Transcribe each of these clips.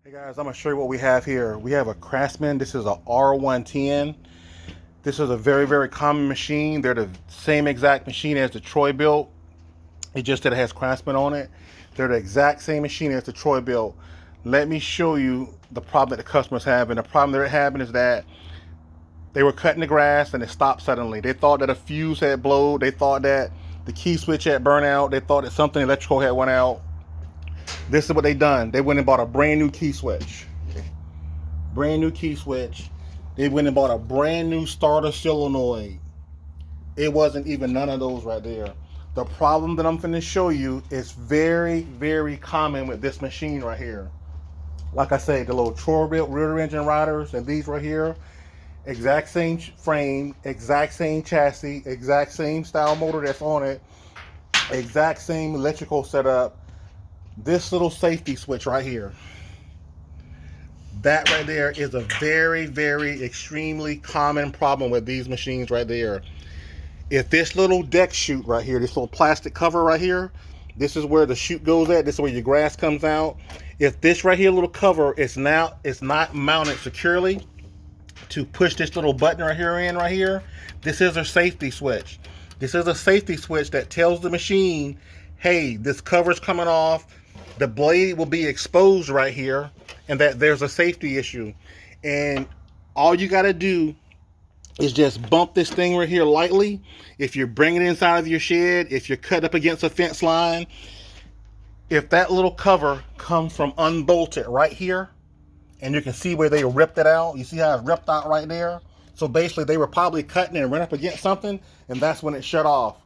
Hey guys, I'm going to show you what we have here. We have a Craftsman. This is a r110. This is a very, very common machine. They're the same exact machine as the Troy built. It's just that it has Craftsman on it. They're the exact same machine as the Troy built. Let me show you the problem that the customers have. And the problem they're having is that they were cutting the grass and it stopped suddenly. They thought that a fuse had blown. They thought that the key switch had burned out. They thought that something electrical had went out. This is what they done. They went and bought a brand new key switch. Brand new key switch. They went and bought a brand new starter solenoid. It wasn't even none of those right there. The problem that I'm going to show you is very, very common with this machine right here. Like I say, the little Troy built rear engine riders and these right here, exact same frame, exact same chassis, exact same style motor that's on it, exact same electrical setup. This little safety switch right here, that right there is a very, very extremely common problem with these machines right there. If this little deck chute right here, this little plastic cover right here, this is where the chute goes at, this is where your grass comes out. If this right here little cover is not mounted securely to push this little button right here in right here, this is a safety switch. This is a safety switch that tells the machine, hey, this cover's coming off, the blade will be exposed right here, and that there's a safety issue. And all you got to do is just bump this thing right here lightly. If you're bringing it inside of your shed, if you're cut up against a fence line, if that little cover comes from unbolted right here, and you can see where they ripped it out, you see how it's ripped out right there? So basically they were probably cutting and ran up against something, and that's when it shut off.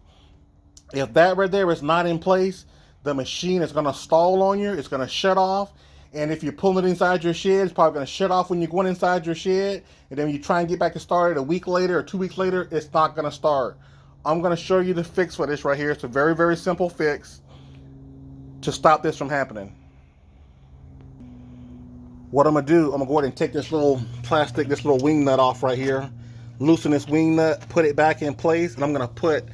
If that right there is not in place, the machine is going to stall on you. It's going to shut off. And if you're pulling it inside your shed, it's probably going to shut off when you're going inside your shed. And then when you try and get back to start it a week later or 2 weeks later, it's not going to start. I'm going to show you the fix for this right here. It's a very, very simple fix to stop this from happening. What I'm going to do, I'm going to go ahead and take this little plastic, this little wing nut off right here. Loosen this wing nut, put it back in place, and I'm going to put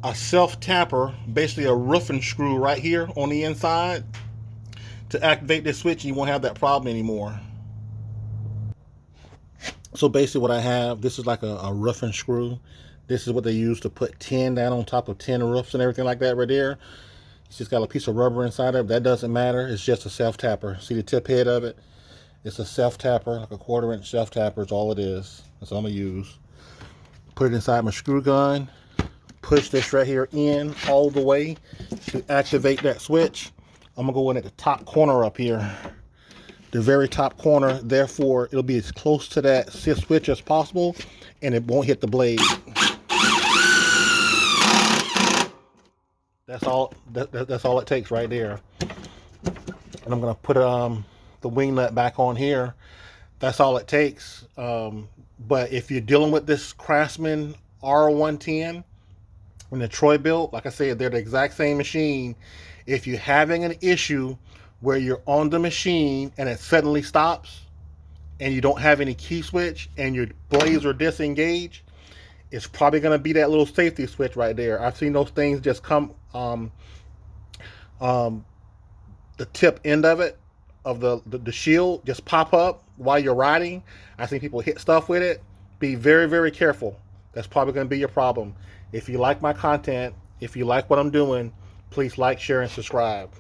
a self-tapper, basically a roofing screw right here on the inside to activate this switch. You won't have that problem anymore. So basically what I have, this is like a roofing screw. This is what they use to put tin down on top of tin roofs and everything like that right there. It's just got a piece of rubber inside of it. That doesn't matter. It's just a self-tapper. See the tip head of it? It's a self-tapper, like a 1/4 inch self-tapper is all it is. That's all I'm going to use. Put it inside my screw gun. Push this right here in all the way to activate that switch. I'm gonna go in at the top corner up here, the very top corner. Therefore, it'll be as close to that switch as possible, and it won't hit the blade. That's all. That's all it takes right there. And I'm gonna put the wing nut back on here. That's all it takes. But if you're dealing with this Craftsman r110. When the Troy built, like I said, they're the exact same machine. If you're having an issue where you're on the machine and it suddenly stops and you don't have any key switch and your blades are disengaged, it's probably going to be that little safety switch right there. I've seen those things just come, the tip end of it, of the shield, just pop up while you're riding. I've seen people hit stuff with it. Be very, very careful. That's probably going to be your problem. If you like my content, if you like what I'm doing, please like, share, and subscribe.